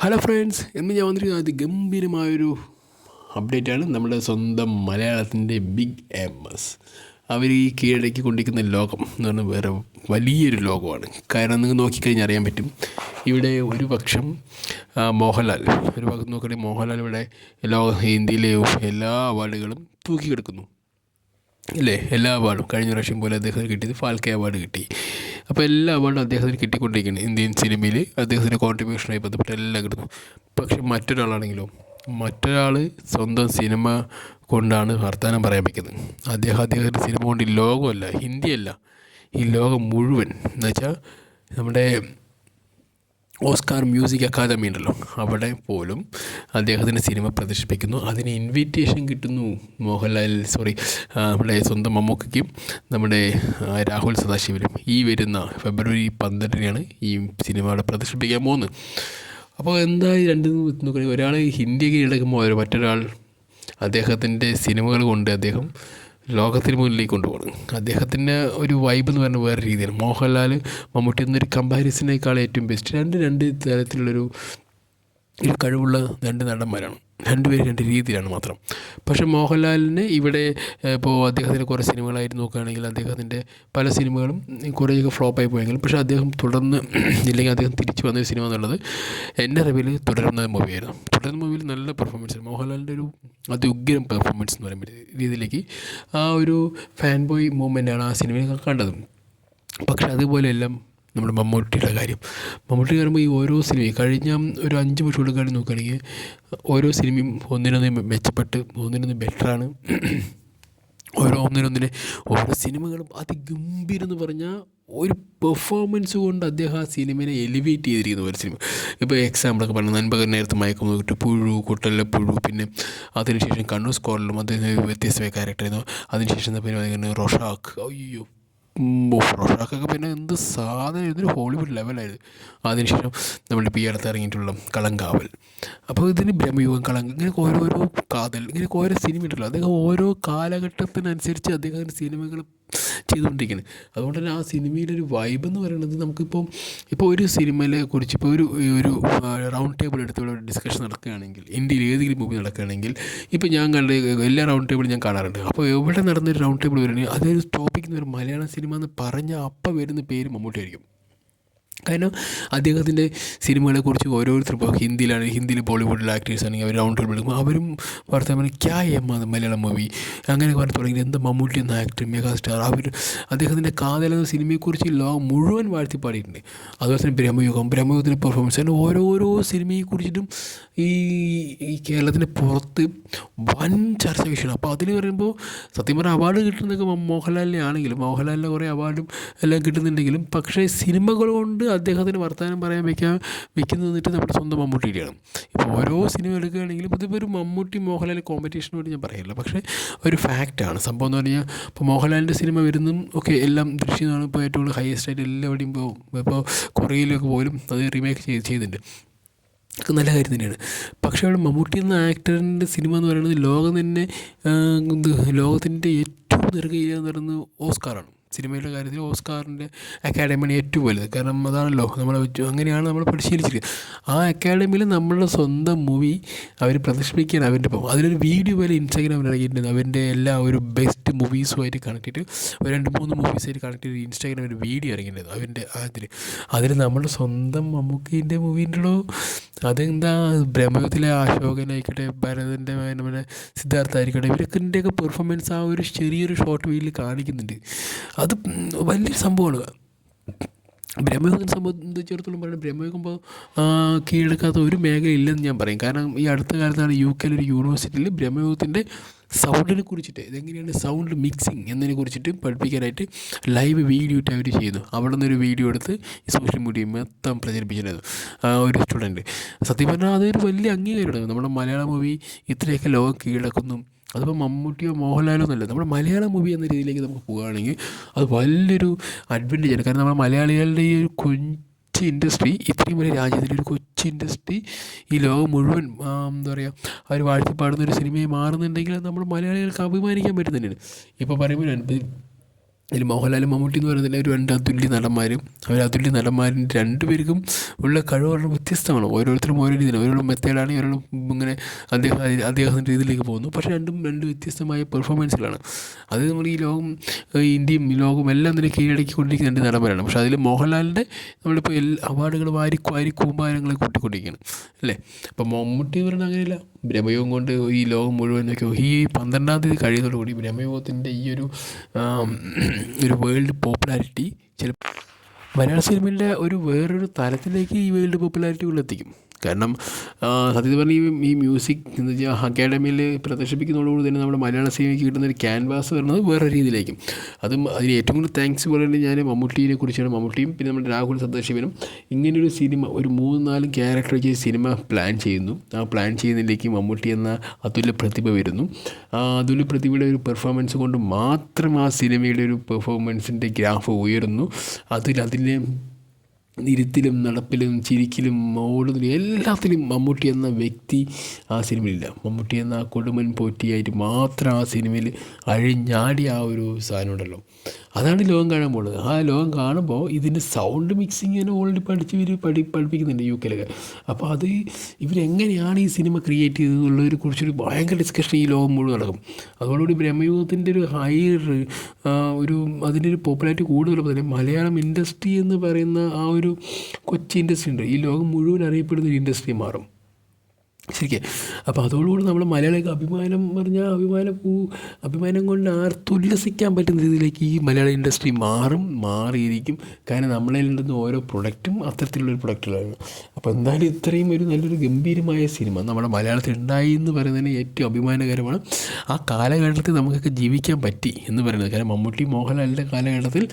Hello friends, എന്ന് ഞാൻ വന്നിരിക്കുന്നത് അതിഗംഭീരമായൊരു അപ്ഡേറ്റാണ്. നമ്മുടെ സ്വന്തം മലയാളത്തിൻ്റെ ബിഗ് എസ് അവർ ഈ കീഴടക്കി കൊണ്ടിരിക്കുന്ന ലോകം എന്ന് പറഞ്ഞാൽ വേറെ വലിയൊരു ലോകമാണ്. കാരണം നിങ്ങൾ നോക്കിക്കഴിഞ്ഞാൽ അറിയാൻ പറ്റും. ഇവിടെ ഒരു പക്ഷം മോഹൻലാൽ, ഒരു ഭാഗത്ത് നോക്കുകയാണെങ്കിൽ മോഹൻലാൽ ഇവിടെ ഇന്ത്യയിലെ എല്ലാ അവാർഡുകളും തൂക്കിക്കെടുക്കുന്നു ഇല്ലേ. എല്ലാ അവാർഡും കഴിഞ്ഞ പ്രാവശ്യം പോലെ അദ്ദേഹത്തിന് കിട്ടിയത് ഫാൽക്കെ അവാർഡ് കിട്ടി. അപ്പോൾ എല്ലാ അവാർഡും അദ്ദേഹത്തിന് കിട്ടിക്കൊണ്ടിരിക്കുകയാണ്. ഇന്ത്യൻ സിനിമയിൽ അദ്ദേഹത്തിൻ്റെ കോൺട്രിബ്യൂഷനായി ബന്ധപ്പെട്ട് എല്ലാം കിട്ടുന്നു. പക്ഷെ മറ്റൊരാൾ സ്വന്തം സിനിമ കൊണ്ടാണ് വർത്തമാനം പറയാൻ വയ്ക്കുന്നത്. അദ്ദേഹത്തിൻ്റെ സിനിമ കൊണ്ട് ഈ ലോകമല്ല, ഹിന്ദിയല്ല, ഈ ലോകം മുഴുവൻ എന്നുവെച്ചാൽ നമ്മുടെ ഓസ്കാർ മ്യൂസിക് അക്കാദമി ഉണ്ടല്ലോ, അവിടെ പോലും അദ്ദേഹത്തിൻ്റെ സിനിമ പ്രദർശിപ്പിക്കുന്നു. അതിന് ഇൻവിറ്റേഷൻ കിട്ടുന്നു നമ്മുടെ സ്വന്തം മമ്മൂക്കയ്ക്കും നമ്മുടെ രാഹുൽ സദാശിവനും. ഈ വരുന്ന ഫെബ്രുവരി 12-നാണ് ഈ സിനിമ അവിടെ പ്രദർശിപ്പിക്കാൻ പോകുന്നത്. അപ്പോൾ എന്താ ഈ രണ്ട് നോക്കുകയാണെങ്കിൽ, ഒരാൾ ഹിന്ദി കീഴടക്കുമ്പോൾ മറ്റൊരാൾ അദ്ദേഹത്തിൻ്റെ സിനിമകൾ കൊണ്ട് അദ്ദേഹം ലോകത്തിന് മുന്നിലേക്ക് കൊണ്ടുപോകണം. അദ്ദേഹത്തിൻ്റെ ഒരു വൈബ് എന്ന് പറയുന്നത് വേറെ രീതിയാണ്. മോഹൻലാൽ മമ്മൂട്ടി എന്നൊരു കമ്പാരിസനേക്കാൾ ഏറ്റവും ബെസ്റ്റ് രണ്ട് തരത്തിലുള്ളൊരു കഴിവുള്ള രണ്ട് നടന്മാരാണ്. രണ്ടുപേരും രണ്ട് രീതിയിലാണ് മാത്രം. പക്ഷേ മോഹൻലാലിന് ഇവിടെ ഇപ്പോൾ അദ്ദേഹത്തിൻ്റെ കുറേ സിനിമകളായിട്ട് നോക്കുകയാണെങ്കിൽ അദ്ദേഹത്തിൻ്റെ പല സിനിമകളും കുറേയൊക്കെ ഫ്ലോപ്പായി പോയെങ്കിലും പക്ഷേ അദ്ദേഹം തുടർന്ന് ഇല്ലെങ്കിൽ അദ്ദേഹം തിരിച്ചു വന്നൊരു സിനിമ എന്നുള്ളത് എൻ്റെ അറിവിൽ തുടരുന്ന മൂവിയായിരുന്നു. തുടരുന്ന മൂവിയിൽ നല്ല പെർഫോമൻസ്, മോഹൻലാലിൻ്റെ ഒരു അത്യുഗ്രം പെർഫോമൻസ് എന്ന് പറയുമ്പോൾ രീതിയിലേക്ക് ആ ഒരു ഫാൻ ബോയ് മൂവ്മെൻറ്റാണ് ആ സിനിമയിൽ കണ്ടത്. പക്ഷേ അതുപോലെയെല്ലാം നമ്മുടെ മമ്മൂട്ടിയുടെ കാര്യം പറയുമ്പോൾ ഈ ഓരോ സിനിമയും കഴിഞ്ഞ ഒരു 5 വർഷത്തോളം നോക്കുകയാണെങ്കിൽ ഓരോ സിനിമയും ഒന്നിനൊന്ന് മെച്ചപ്പെട്ട് ഒന്നിനൊന്ന് ബെറ്ററാണ്. ഓരോ സിനിമകളും അതിഗംഭീരം എന്ന് പറഞ്ഞാൽ ഒരു പെർഫോമൻസ് കൊണ്ട് അദ്ദേഹം ആ സിനിമയെ എലിവേറ്റ് ചെയ്തിരിക്കുന്ന ഒരു സിനിമ. ഇപ്പോൾ എക്സാമ്പിളൊക്കെ പറഞ്ഞു, നൻപകൽ നേരത്തെ മയക്കം നോക്കിയിട്ട് പുഴു, കുട്ടലിലെ പുഴു, പിന്നെ അതിനുശേഷം കണ്ണൂർ സ്കോറിലും അദ്ദേഹം വ്യത്യസ്തമായ ക്യാരക്ടറായിരുന്നു. അതിനുശേഷം പിന്നെ റൊഷാക്ക്, അയ്യോ റൊഷാക്കൊക്കെ പിന്നെ എന്ത് സാധനം, ഇതൊരു ഹോളിവുഡ് ലെവലായിരുന്നു. അതിനുശേഷം നമ്മളിപ്പോൾ ഈ അടുത്ത് ഇറങ്ങിയിട്ടുള്ള കളങ്കാവൽ, അപ്പോൾ ഇതിന് ബ്രഹ്മയുഗം, ഇങ്ങനെ ഓരോരോ കാതൽ, ഇങ്ങനെ ഓരോ സിനിമ ഉണ്ടല്ലോ. അദ്ദേഹം ഓരോ കാലഘട്ടത്തിനനുസരിച്ച് അദ്ദേഹത്തിൻ്റെ സിനിമകൾ ചെയ്തുകൊണ്ടിരിക്കുന്നത്. അതുകൊണ്ട് തന്നെ ആ സിനിമയിലെ ഒരു വൈബ് എന്ന് പറയുന്നത് ഇപ്പോൾ ഒരു സിനിമയെ കുറിച്ച് ഇപ്പോൾ ഒരു റൗണ്ട് ടേബിൾ എടുത്ത് ഇവിടെ ഡിസ്കഷൻ നടക്കുകയാണെങ്കിൽ, ഇന്ത്യയിൽ ഏതെങ്കിലും മൂവി നടക്കുകയാണെങ്കിൽ, ഇപ്പോൾ ഞാൻ കണ്ട എല്ലാ റൗണ്ട് ടേബിളും ഞാൻ കാണാറുണ്ട്. അപ്പോൾ എവിടെ നടന്നൊരു റൗണ്ട് ടേബിൾ വരുന്നത് അതൊരു ടോപ്പിക് എന്ന് പറയും മലയാളം സിനിമ എന്ന് പറഞ്ഞാൽ അപ്പം വരുന്ന പേര് മമ്മൂട്ടി ആയിരിക്കും. കാരണം അദ്ദേഹത്തിൻ്റെ സിനിമകളെക്കുറിച്ച് ഓരോരുത്തരും ഇപ്പോൾ ഹിന്ദിയിൽ ബോളിവുഡിലെ ആക്ടേഴ്സ് ആണെങ്കിൽ അവർ റൗണ്ട് ടേബിൾ എടുക്കും, അവരും വർത്തമാനം ക്യാ മലയാളം മൂവി അങ്ങനെ പറഞ്ഞു തുടങ്ങി. എന്താ മമ്മൂട്ടി എന്ന ആക്ടർ, മെഗാസ്റ്റാർ, അദ്ദേഹത്തിൻ്റെ കാതൽ എന്ന സിനിമയെക്കുറിച്ച് ലോകം മുഴുവൻ വാഴ്ത്തിപ്പാടിയിട്ടുണ്ട്. അതുപോലെ തന്നെ ബ്രഹ്മയുഗത്തിൻ്റെ പെർഫോമൻസ്, അങ്ങനെ ഓരോരോ സിനിമയെക്കുറിച്ചിട്ടും ഈ കേരളത്തിൻ്റെ പുറത്ത് വൻ ചർച്ച വിഷയമാണ്. അപ്പോൾ അതിൽ പറയുമ്പോൾ സത്യം പറഞ്ഞാൽ അവാർഡ് കിട്ടുന്നതൊക്കെ മോഹൻലാലിനെ ആണെങ്കിലും മോഹൻലാലിൻ്റെ കുറേ അവാർഡും എല്ലാം കിട്ടുന്നുണ്ടെങ്കിലും പക്ഷേ സിനിമകൾ കൊണ്ട് അദ്ദേഹത്തിന് വർത്തമാനം പറയാൻ വെക്കുന്നത് വന്നിട്ട് നമ്മുടെ സ്വന്തം മമ്മൂട്ടിയുടെയാണ്. ഇപ്പോൾ ഓരോ സിനിമ എടുക്കുകയാണെങ്കിലും ഇതിപ്പോൾ ഒരു മമ്മൂട്ടി മോഹൻലാൽ കോമ്പറ്റീഷന് വേണ്ടി ഞാൻ പറയില്ല, പക്ഷേ ഒരു ഫാക്റ്റാണ് സംഭവം എന്ന് പറഞ്ഞാൽ. ഇപ്പോൾ മോഹൻലാലിൻ്റെ സിനിമ വരുന്നതും ഒക്കെ എല്ലാം ദൃശ്യമാണ് ഇപ്പോൾ ഏറ്റവും കൂടുതൽ ഹയസ്റ്റ് ആയിട്ട് എല്ലാവരുടെയും ഇപ്പോൾ കൊറിയയിലൊക്കെ പോലും അത് റീമേക്ക് ചെയ്തിട്ടുണ്ട്. നല്ല കാര്യം തന്നെയാണ്. പക്ഷേ അവിടെ മമ്മൂട്ടി എന്ന ആക്ടറിൻ്റെ സിനിമ എന്ന് പറയുന്നത് ലോകത്തിൻ്റെ ഏറ്റവും നെറുകയിലെന്ന് പറയുന്നത് ഓസ്കാറാണ്. സിനിമയുടെ കാര്യത്തിൽ ഓസ്കാറിൻ്റെ അക്കാഡമിയാണ് ഏറ്റവും വലുത്. കാരണം അതാണല്ലോ അങ്ങനെയാണ് നമ്മൾ പരിശീലിച്ചിരിക്കുന്നത്. ആ അക്കാഡമിയിൽ നമ്മളുടെ സ്വന്തം മൂവി അവർ പ്രദർശിപ്പിക്കുകയാണ്. അവൻ്റെ അതിലൊരു വീഡിയോ പോലെ ഇൻസ്റ്റാഗ്രാമിൽ ഇറങ്ങിയിട്ടുണ്ട്. അവൻ്റെ എല്ലാ ഒരു ബെസ്റ്റ് മൂവീസുമായിട്ട് കണക്ട് ചെയ്തിട്ട് ഒരു 2-3 മൂവീസായിട്ട് കണക്ട് ചെയ്ത് ഇൻസ്റ്റാഗ്രാമിൽ ഒരു വീഡിയോ ഇറങ്ങിയിട്ടുണ്ട് അവൻ്റെ അതിൽ നമ്മുടെ സ്വന്തം മമ്മൂക്കീൻ്റെ മൂവി ഉണ്ടല്ലോ. അതെന്താ ബ്രഹ്മയുഗത്തിലെ അശോകനായിക്കട്ടെ, ഭരതൻ്റെ നമ്മുടെ സിദ്ധാർത്ഥ ആയിരിക്കട്ടെ, ഇവരൊക്കെ പെർഫോമൻസ് ആ ഒരു ചെറിയൊരു ഷോർട്ട് വീഡിയോയിൽ കാണിക്കുന്നുണ്ട്. അത് വലിയൊരു സംഭവമാണ്. ബ്രഹ്മയുഗം സംബന്ധിച്ചിടത്തോളം പറയുന്നത് ബ്രഹ്മയുഗം കീഴടക്കാത്ത ഒരു മേഖല ഇല്ലെന്ന് ഞാൻ പറയും. കാരണം ഈ അടുത്ത കാലത്താണ് UK ഒരു യൂണിവേഴ്സിറ്റിയിൽ ബ്രഹ്മയുഗത്തിൻ്റെ സൗണ്ടിനെ കുറിച്ചിട്ട്, ഇതെങ്ങനെയാണ് സൗണ്ട് മിക്സിങ് എന്നതിനെ കുറിച്ചിട്ട് പഠിപ്പിക്കാനായിട്ട് ലൈവ് വീഡിയോ ഇട്ട് അവർ ചെയ്യുന്നു. അവിടെ നിന്നൊരു വീഡിയോ എടുത്ത് സോഷ്യൽ മീഡിയ മൊത്തം പ്രചരിപ്പിച്ചിട്ടുണ്ടായിരുന്നു ഒരു സ്റ്റുഡൻറ്റ്. സത്യം പറഞ്ഞാൽ അതൊരു വലിയ അംഗീകാരമാണ്. നമ്മുടെ മലയാള മൂവി ഇത്രയൊക്കെ ലോകം കീഴടക്കുന്നു. അതിപ്പോൾ മമ്മൂട്ടിയോ മോഹൻലാലോ എന്നല്ല, നമ്മുടെ മലയാള മൂവി എന്ന രീതിയിലേക്ക് നമുക്ക് പോവുകയാണെങ്കിൽ അത് വലിയൊരു അഡ്വാൻറ്റേജാണ്. കാരണം നമ്മുടെ മലയാളികളുടെ ഈ ഒരു കൊച്ചു ഇൻഡസ്ട്രി, ഇത്രയും വലിയ രാജ്യത്തിൻ്റെ ഒരു കൊച്ചു ഇൻഡസ്ട്രി ഈ ലോകം മുഴുവൻ എന്താ പറയുക അവർ വാഴ്ത്തിപ്പാടുന്ന ഒരു സിനിമയെ മാറുന്നുണ്ടെങ്കിൽ നമ്മൾ മലയാളികൾക്ക് അഭിമാനിക്കാൻ പറ്റും തന്നെയാണ്. ഇപ്പോൾ പറയുമ്പോൾ അതിൽ മോഹൻലാലും മമ്മൂട്ടി എന്ന് പറയുന്നത് ഒരു രണ്ട് അതുല്യ നടന്മാരും അവർ അതുല്യ നടന്മാരും രണ്ടുപേർക്കും ഉള്ള കഴിവ് വളരെ വ്യത്യസ്തമാണ്. ഓരോരുത്തരും ഓരോ രീതിയിലാണ്. ഒരാൾ മെത്തേഡാണ്, ഒരാൾ ഇങ്ങനെ അദ്ദേഹത്തിൻ്റെ രീതിയിലേക്ക് പോകുന്നു. പക്ഷേ രണ്ടും രണ്ട് വ്യത്യസ്തമായ പെർഫോമൻസുകളാണ്. അത് നമ്മൾ ഈ ലോകം, ഇന്ത്യയും ലോകവും എല്ലാം തന്നെ കീഴടക്കിക്കൊണ്ടിരിക്കുന്ന രണ്ട് നടന്മാരാണ്. പക്ഷേ അതിൽ മോഹൻലാലിൻ്റെ നമ്മളിപ്പോൾ അവാർഡുകൾ വാരി കൂമ്പാരങ്ങളെ കൂട്ടിക്കൊണ്ടിരിക്കുകയാണ് അല്ലേ. അപ്പോൾ മമ്മൂട്ടി എന്ന് പറയുന്നത് അങ്ങനെയല്ല. ബ്രഹ്മയുഗം കൊണ്ട് ഈ ലോകം മുഴുവനൊക്കെ ഈ 12-ാം തീയതി കഴിയുന്നതോടുകൂടി ബ്രഹ്മയുഗത്തിൻ്റെ ഈ ഒരു വേൾഡ് പോപ്പുലാരിറ്റി മലയാള സിനിമയുടെ വേറൊരു തലത്തിലേക്ക് ഈ വേൾഡ് പോപ്പുലാരിറ്റി എത്തിക്കും. കാരണം സത്യത്തിൽ പറഞ്ഞാൽ ഈ മ്യൂസിക് എന്ന് വെച്ചാൽ അക്കാഡമിയിൽ പ്രദർശിപ്പിക്കുന്നതോടുകൂടി തന്നെ നമ്മുടെ മലയാള സിനിമയ്ക്ക് കിട്ടുന്ന ഒരു ക്യാൻവാസ് വരുന്നത് വേറെ രീതിയിലായിരിക്കും. അതിന് ഏറ്റവും കൂടുതൽ താങ്ക്സ് പറയുന്നത് ഞാൻ മമ്മൂട്ടിയെ കുറിച്ചാണ്. മമ്മൂട്ടിയും പിന്നെ നമ്മുടെ രാഹുൽ സദാശിവനും ഇങ്ങനെയൊരു സിനിമ ഒരു 3-4 ക്യാരക്ടർ വെച്ച് സിനിമ പ്ലാൻ ചെയ്യുന്നു. ആ പ്ലാൻ ചെയ്യുന്നതിലേക്ക് മമ്മൂട്ടി എന്ന അതുല്യ പ്രതിഭ വരുന്നു. ആ അതുല്യ പ്രതിഭയുടെ ഒരു പെർഫോമൻസ് കൊണ്ട് മാത്രം ആ സിനിമയുടെ ഒരു പെർഫോമൻസിൻ്റെ ഗ്രാഫ് ഉയരുന്നു. അതിലെ ഇരുത്തിലും നടപ്പിലും ചിരിക്കലും ഓടുന്നതിലും എല്ലാത്തിലും മമ്മൂട്ടി എന്ന വ്യക്തി ആ സിനിമയിലില്ല. മമ്മൂട്ടി എന്ന ആ കൊടുമൻ പോറ്റിയായിട്ട് മാത്രം ആ സിനിമയിൽ അഴിഞ്ഞാടിയ ആ ഒരു സാധനം ഉണ്ടല്ലോ, അതാണ് ലോകം കാണാൻ പോകുന്നത്. ആ ലോകം കാണുമ്പോൾ ഇതിൻ്റെ സൗണ്ട് മിക്സിങ് തന്നെ ഓൾറെഡി പഠിപ്പിക്കുന്നുണ്ട് UK-ലൊക്കെ. അപ്പോൾ അത് ഇവരെങ്ങനെയാണ് ഈ സിനിമ ക്രിയേറ്റ് ചെയ്തതെന്നുള്ളതിനെ കുറിച്ചൊരു ഭയങ്കര ഡിസ്കഷൻ ഈ ലോകം മുഴുവൻ നടക്കും. അതോടുകൂടി ബ്രഹ്മയുഗത്തിൻ്റെ ഒരു അതിൻ്റെ ഒരു പോപ്പുലാരിറ്റി കൂടുതലപ്പോൾ തന്നെ മലയാളം ഇൻഡസ്ട്രി എന്ന് പറയുന്ന ആ ഒരു കൊച്ചി ഇൻഡസ്ട്രി ഉണ്ട്, ഈ ലോകം മുഴുവൻ അറിയപ്പെടുന്ന ഒരു ഇൻഡസ്ട്രി മാറും ശരിക്കും. അപ്പോൾ അതോടുകൂടി നമ്മൾ മലയാളിക്ക് അഭിമാനം പറഞ്ഞാൽ അഭിമാനം കൊണ്ട് ഉല്ലസിക്കാൻ പറ്റുന്ന രീതിയിലേക്ക് ഈ മലയാള ഇൻഡസ്ട്രി മാറിയിരിക്കും. കാരണം നമ്മളതിൽ ഉണ്ടെന്ന് ഓരോ പ്രൊഡക്റ്റും അത്തരത്തിലുള്ളൊരു പ്രൊഡക്റ്റുകളാണ്. അപ്പോൾ എന്തായാലും ഇത്രയും ഒരു നല്ലൊരു ഗംഭീരമായ സിനിമ നമ്മുടെ മലയാളത്തിൽ ഉണ്ടായി എന്ന് പറയുന്നതിന് ഏറ്റവും അഭിമാനകരമാണ്. ആ കാലഘട്ടത്തിൽ നമുക്കൊക്കെ ജീവിക്കാൻ പറ്റി എന്ന് പറയുന്നത്. കാരണം മമ്മൂട്ടി മോഹൻലാലിൻ്റെ കാലഘട്ടത്തിൽ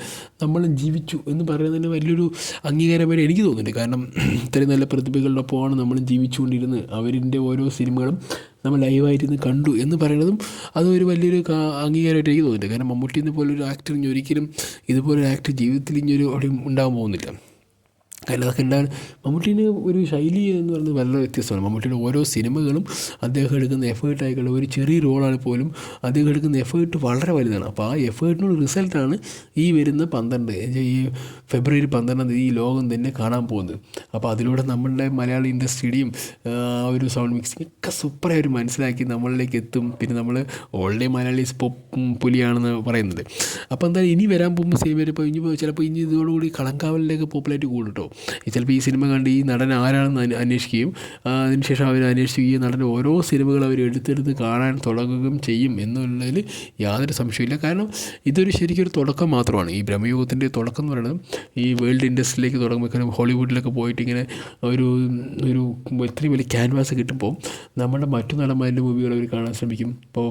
നമ്മൾ ജീവിച്ചു എന്ന് പറയുന്നതിന് വലിയൊരു അംഗീകാരമായിട്ട് എനിക്ക് തോന്നുന്നുണ്ട്. കാരണം ഇത്രയും നല്ല പ്രതിഭകളുടെ ഒപ്പമാണ് നമ്മൾ ജീവിച്ചുകൊണ്ടിരുന്നത്. അവരിൻ്റെ ഓരോ സിനിമകളും നമ്മൾ ലൈവായിട്ടിരുന്ന് കണ്ടു എന്ന് പറയുന്നതും അതൊരു വലിയൊരു അംഗീകാരമായിട്ട് എനിക്ക് തോന്നുന്നുണ്ട്. കാരണം മമ്മൂട്ടി പോലൊരു ആക്ടർ ഇനി ഒരിക്കലും ഇതുപോലൊരു ആക്ടർ ജീവിതത്തിൽ ഇനി അവിടെ ഉണ്ടാകാൻ പോകുന്നില്ല. കാരണം അതൊക്കെ ഉണ്ടാകും. മമ്മൂട്ടീന് ഒരു ശൈലി എന്ന് പറയുന്നത് വളരെ വ്യത്യസ്തമാണ്. മമ്മൂട്ടിയുടെ ഓരോ സിനിമകളും അദ്ദേഹം എടുക്കുന്ന എഫേർട്ടായിക്കോട്ടെ, ഒരു ചെറിയ റോളാണ് പോലും അദ്ദേഹം എടുക്കുന്ന എഫേർട്ട് വളരെ വലുതാണ്. അപ്പോൾ ആ എഫേർട്ടിനുള്ള റിസൾട്ടാണ് ഈ വരുന്ന ഈ ഫെബ്രുവരി 12-ാം തീയതി ഈ ലോകം തന്നെ കാണാൻ പോകുന്നത്. അപ്പോൾ അതിലൂടെ നമ്മളുടെ മലയാള ഇൻഡസ്ട്രിയുടെയും ആ ഒരു സൗണ്ട് മിക്സിങ് ഒക്കെ സൂപ്പറായി മനസ്സിലാക്കി നമ്മളിലേക്ക് എത്തും. പിന്നെ നമ്മൾ ഓൾറെഡി മലയാളീസ് പുലിയാണെന്ന് പറയുന്നത്. അപ്പോൾ എന്തായാലും ഇനി വരാൻ പോകുമ്പോൾ സിനിമ ചിലപ്പോൾ ഇനി ഇതോടുകൂടി കളങ്കാവലിലേക്ക് പോപ്പുലാരിറ്റി കൂടും കേട്ടോ. ചിലപ്പോൾ ഈ സിനിമ കണ്ട് ഈ നടൻ ആരാണെന്ന് അന്വേഷിക്കുകയും അതിനുശേഷം അവർ അന്വേഷിക്കുകയും നടൻ്റെ ഓരോ സിനിമകൾ അവർ എടുത്തെടുത്ത് കാണാൻ തുടങ്ങുകയും ചെയ്യും എന്നുള്ളതിൽ യാതൊരു സംശയമില്ല. കാരണം ഇതൊരു ശരിക്കൊരു തുടക്കം മാത്രമാണ്. ഈ ബ്രഹ്മയുഗത്തിൻ്റെ തുടക്കം എന്ന് പറയുന്നത് ഈ വേൾഡ് ഇൻഡസ്ട്രിയിലേക്ക് തുടങ്ങുമ്പോൾ ഹോളിവുഡിലൊക്കെ പോയിട്ട് ഇങ്ങനെ ഒരു ഇത്രയും വലിയ ക്യാൻവാസ് കിട്ടുമ്പോൾ നമ്മുടെ മറ്റു നടന്മാരുടെ മൂവികൾ അവർ കാണാൻ ശ്രമിക്കും. ഇപ്പോൾ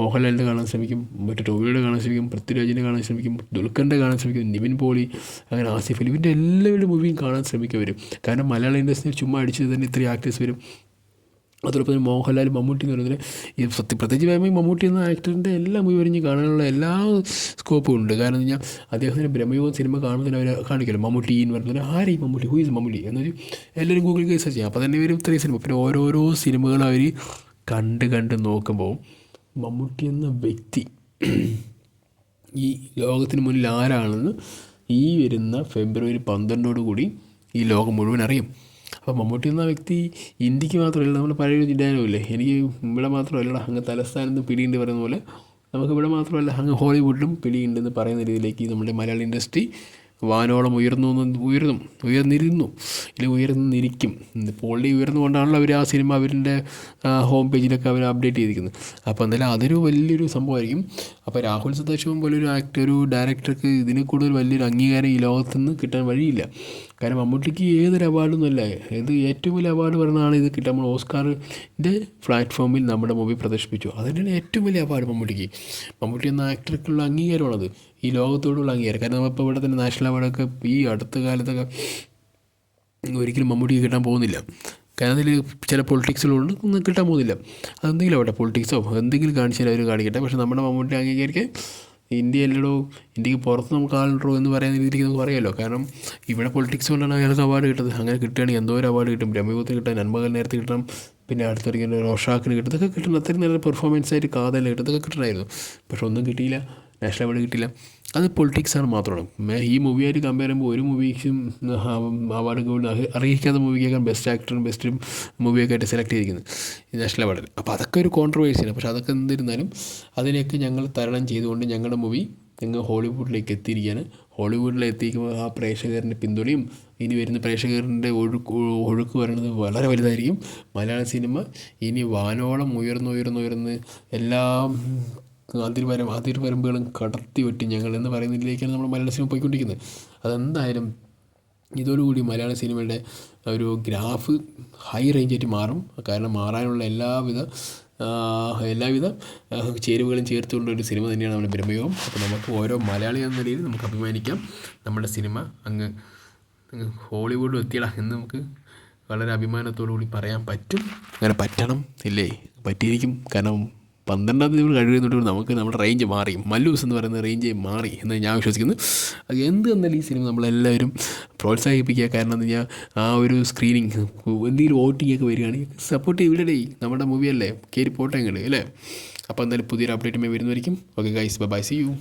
മോഹൻലാലിൻ്റെ കാണാൻ ശ്രമിക്കും, മറ്റു ടോവിയുടെ കാണാൻ ശ്രമിക്കും, പൃഥ്വിരാജിൻ്റെ കാണാൻ ശ്രമിക്കും, ദുൽഖറിൻ്റെ കാണാൻ ശ്രമിക്കും, നിവിൻ പോളി, അങ്ങനെ ആസിഫ് അലി, ഇവൻ്റെ എല്ലാവരുടെ മൂവിയും കാണാൻ ശ്രമിക്കുക വരും. കാരണം മലയാള ഇൻഡസ്ട്രിയിൽ ചുമ്മാ അടിച്ചത് തന്നെ ഇത്രയും ആക്ടേഴ്സ് വരും. അതോടൊപ്പം തന്നെ മോഹൻലാൽ മമ്മൂട്ടി എന്ന് പറയുന്നത് ഈ പ്രത്യേകിച്ച് മമ്മൂട്ടി എന്ന ആക്ടറിൻ്റെ എല്ലാ മൂവി വരിഞ്ഞ് കാണാനുള്ള എല്ലാ സ്കോപ്പും ഉണ്ട്. കാരണം എന്ന് കഴിഞ്ഞാൽ അദ്ദേഹത്തിൻ്റെ ബ്രഹ്മയുഗം സിനിമ കാണുന്നതിന് അവർ കാണിക്കുമല്ലോ മമ്മൂട്ടി എന്ന് പറഞ്ഞാൽ ആര് ഈ മമ്മൂട്ടി, ഹൂ ഈസ് മമ്മൂട്ടി എന്നൊരു എല്ലാവരും ഗൂഗിൾ സെർച്ച് ചെയ്യാം. അപ്പോൾ തന്നെ വരും ഇത്രയും സിനിമ. പിന്നെ ഓരോരോ സിനിമകൾ അവർ കണ്ട് നോക്കുമ്പോൾ മമ്മൂട്ടി എന്ന വ്യക്തി ഈ ലോകത്തിന് മുന്നിൽ ആരാണെന്ന് ഈ വരുന്ന ഫെബ്രുവരി 12 ഈ ലോകം മുഴുവൻ അറിയും. അപ്പോൾ മമ്മൂട്ടി എന്ന വ്യക്തി ഇന്ത്യക്ക് മാത്രമല്ല, നമ്മൾ പഴയ ഡയലോഗില്ലേ, എനിക്ക് ഇവിടെ മാത്രമല്ല അങ്ങ് തലസ്ഥാനത്ത് പിടിയുണ്ട് പറയുന്ന പോലെ നമുക്ക് ഇവിടെ മാത്രമല്ല അങ്ങ് ഹോളിവുഡിലും പിടിയുണ്ടെന്ന് പറയുന്ന രീതിയിലേക്ക് നമ്മുടെ മലയാള ഇൻഡസ്ട്രി വാനോളം ഉയർന്നിരുന്നു ഇല്ലെങ്കിൽ ഉയർന്നിരിക്കും. ഇപ്പോൾ ഓൾറെഡി ഉയർന്നുകൊണ്ടാണല്ലോ അവർ ആ സിനിമ അവരുടെ ഹോം പേജിലൊക്കെ അവർ അപ്ഡേറ്റ് ചെയ്തിരിക്കുന്നത്. അപ്പോൾ എന്തായാലും അതൊരു വലിയൊരു സംഭവമായിരിക്കും. അപ്പോൾ രാഹുൽ സദാശിവം പോലൊരു ഒരു ഡയറക്ടർക്ക് ഇതിനെ കൂടുതൽ വലിയൊരു അംഗീകാരം ഈ ലോകത്തുനിന്ന് കിട്ടാൻ വഴിയില്ല. കാരണം മമ്മൂട്ടിക്ക് ഏതൊരു അവാർഡൊന്നുമല്ല, ഇത് ഏറ്റവും വലിയ അവാർഡ് പറഞ്ഞാണ് ഇത് കിട്ടുക. നമ്മൾ ഓസ്കാറിൻ്റെ പ്ലാറ്റ്ഫോമിൽ നമ്മുടെ മൂവി പ്രദർശിപ്പിച്ചു, അതുതന്നെയാണ് ഏറ്റവും വലിയ അവാർഡ് മമ്മൂട്ടി എന്ന ആക്ടർക്കുള്ള അംഗീകാരമാണത്, ഈ ലോകത്തോടുള്ള അംഗീകാരം. കാരണം നമ്മളിപ്പോൾ ഇവിടെ തന്നെ നാഷണൽ അവാർഡൊക്കെ ഈ അടുത്ത കാലത്തൊക്കെ ഒരിക്കലും മമ്മൂട്ടിക്ക് കിട്ടാൻ പോകുന്നില്ല. കാരണം അതിൽ ചില പൊളിറ്റിക്സുകളുണ്ട്, ഒന്നും കിട്ടാൻ പോകുന്നില്ല. അതെന്തെങ്കിലും ആവട്ടെ, പൊളിറ്റിക്സോ എന്തെങ്കിലും കാണിച്ചാൽ അവർ കാണിക്കട്ടെ. പക്ഷേ നമ്മുടെ മമ്മൂട്ടി അംഗീകരിക്കാൻ ഇന്ത്യയിലോ ഇന്ത്യക്ക് പുറത്ത് നമുക്ക് ആളുണ്ടോ എന്ന് പറയുന്ന രീതിയിലേക്ക് നമുക്ക് പറയാമല്ലോ. കാരണം ഇവിടെ പൊളിറ്റിക്സ് കൊണ്ടാണ് അയാൾക്ക് അവാർഡ് കിട്ടുന്നത്. അങ്ങനെ കിട്ടുകയാണെങ്കിൽ എന്തോ ഒരു അവാർഡ് കിട്ടും, ബ്രഹ്മയുഗത്തിന് കിട്ടാൻ, നന്മകൾ നേരത്തെ കിട്ടണം, പിന്നെ അടുത്തിറങ്ങിയ റോഷാക്കിന് കിട്ടും, ഇതൊക്കെ കിട്ടണം. അത്രയും നല്ല പെർഫോമൻസ് ആയിട്ട് കാതലിന് കിട്ടും, ഇതൊക്കെ കിട്ടണമായിരുന്നു. പക്ഷെ ഒന്നും കിട്ടിയില്ല. നാഷണൽ അവാർഡ് കിട്ടില്ല. അത് പൊളിറ്റിക്സാണ് മാത്രമാണ്. ഈ മൂവിയായിട്ട് കമ്പയർ ചെയ്യുമ്പോൾ ഒരു മൂവിക്കും അവാർഡ് കൂടുതൽ അറിയിക്കാത്ത മൂവിക്കൊക്കെ ബെസ്റ്റ് ആക്ടറും ബെസ്റ്റ് മൂവിയൊക്കെ ആയിട്ട് സെലക്ട് ചെയ്തിരിക്കുന്നത് ഈ നാഷണൽ അവാർഡിൽ. അപ്പോൾ അതൊക്കെ ഒരു കോൺട്രവേഴ്സിയാണ്. പക്ഷേ അതൊക്കെ എന്നിരുന്നാലും അതിനെയൊക്കെ ഞങ്ങൾ തരണം ചെയ്തുകൊണ്ട് ഞങ്ങളുടെ മൂവി ഞങ്ങൾ ഹോളിവുഡിലേക്ക് എത്തിയിരിക്കുകയാണ്. ഹോളിവുഡിലെത്തിക്കുമ്പോൾ ആ പ്രേക്ഷകരുടെ പിന്തുണയും ഇനി വരുന്ന പ്രേക്ഷകരുടെ ഒഴുക്ക് വരുന്നത് വളരെ വലുതായിരിക്കും. മലയാള സിനിമ ഇനി വാനോളം ഉയർന്ന് എല്ലാം അതിർവരമ്പുകളും കടത്തി വെട്ടി ഞങ്ങൾ എന്ന് പറയുന്നതിലേക്കാണ് നമ്മൾ മലയാള സിനിമ പോയിക്കൊണ്ടിരിക്കുന്നത്. അതെന്തായാലും ഇതോടുകൂടി മലയാള സിനിമയുടെ ഒരു ഗ്രാഫ് ഹൈ റേഞ്ചായിട്ട് മാറും. കാരണം മാറാനുള്ള എല്ലാവിധ ചേരുവകളും ചേർത്തുകൊണ്ടൊരു സിനിമ തന്നെയാണ് നമ്മുടെ ബ്രഹ്മയുഗം. അപ്പോൾ നമുക്ക് ഓരോ മലയാളി എന്ന നിലയിൽ നമുക്ക് അഭിമാനിക്കാം. നമ്മുടെ സിനിമ അങ്ങ് ഹോളിവുഡ് എത്തിയടാ എന്ന് നമുക്ക് വളരെ അഭിമാനത്തോടു കൂടി പറയാൻ പറ്റും. അങ്ങനെ പറ്റണം ഇല്ലേ? പറ്റിയിരിക്കും. കാരണം 12ാം തീയതി കഴിയുന്നതോട് നമുക്ക് നമ്മുടെ റേഞ്ച് മാറി, മല്ലൂസ് എന്ന് പറയുന്ന റേഞ്ച് മാറി എന്ന് ഞാൻ വിശ്വസിക്കുന്നു. അത് എന്ത് തന്നാലും ഈ സിനിമ നമ്മളെല്ലാവരും പ്രോത്സാഹിപ്പിക്കുക. കാരണം എന്ന് കഴിഞ്ഞാൽ ആ ഒരു സ്ക്രീനിങ് എന്തെങ്കിലും വോട്ടിംഗ് ഒക്കെ വരികയാണെങ്കിൽ സപ്പോർട്ട് ചെയ്യും. ഇവിടെ നമ്മുടെ മൂവിയല്ലേ, കയറി പോട്ടെ ഇങ്ങോട്ട് അല്ലേ. അപ്പോൾ എന്തായാലും പുതിയൊരു അപ്ഡേറ്റുമായി വരുന്നതായിരിക്കും. Okay guys, bye, see U.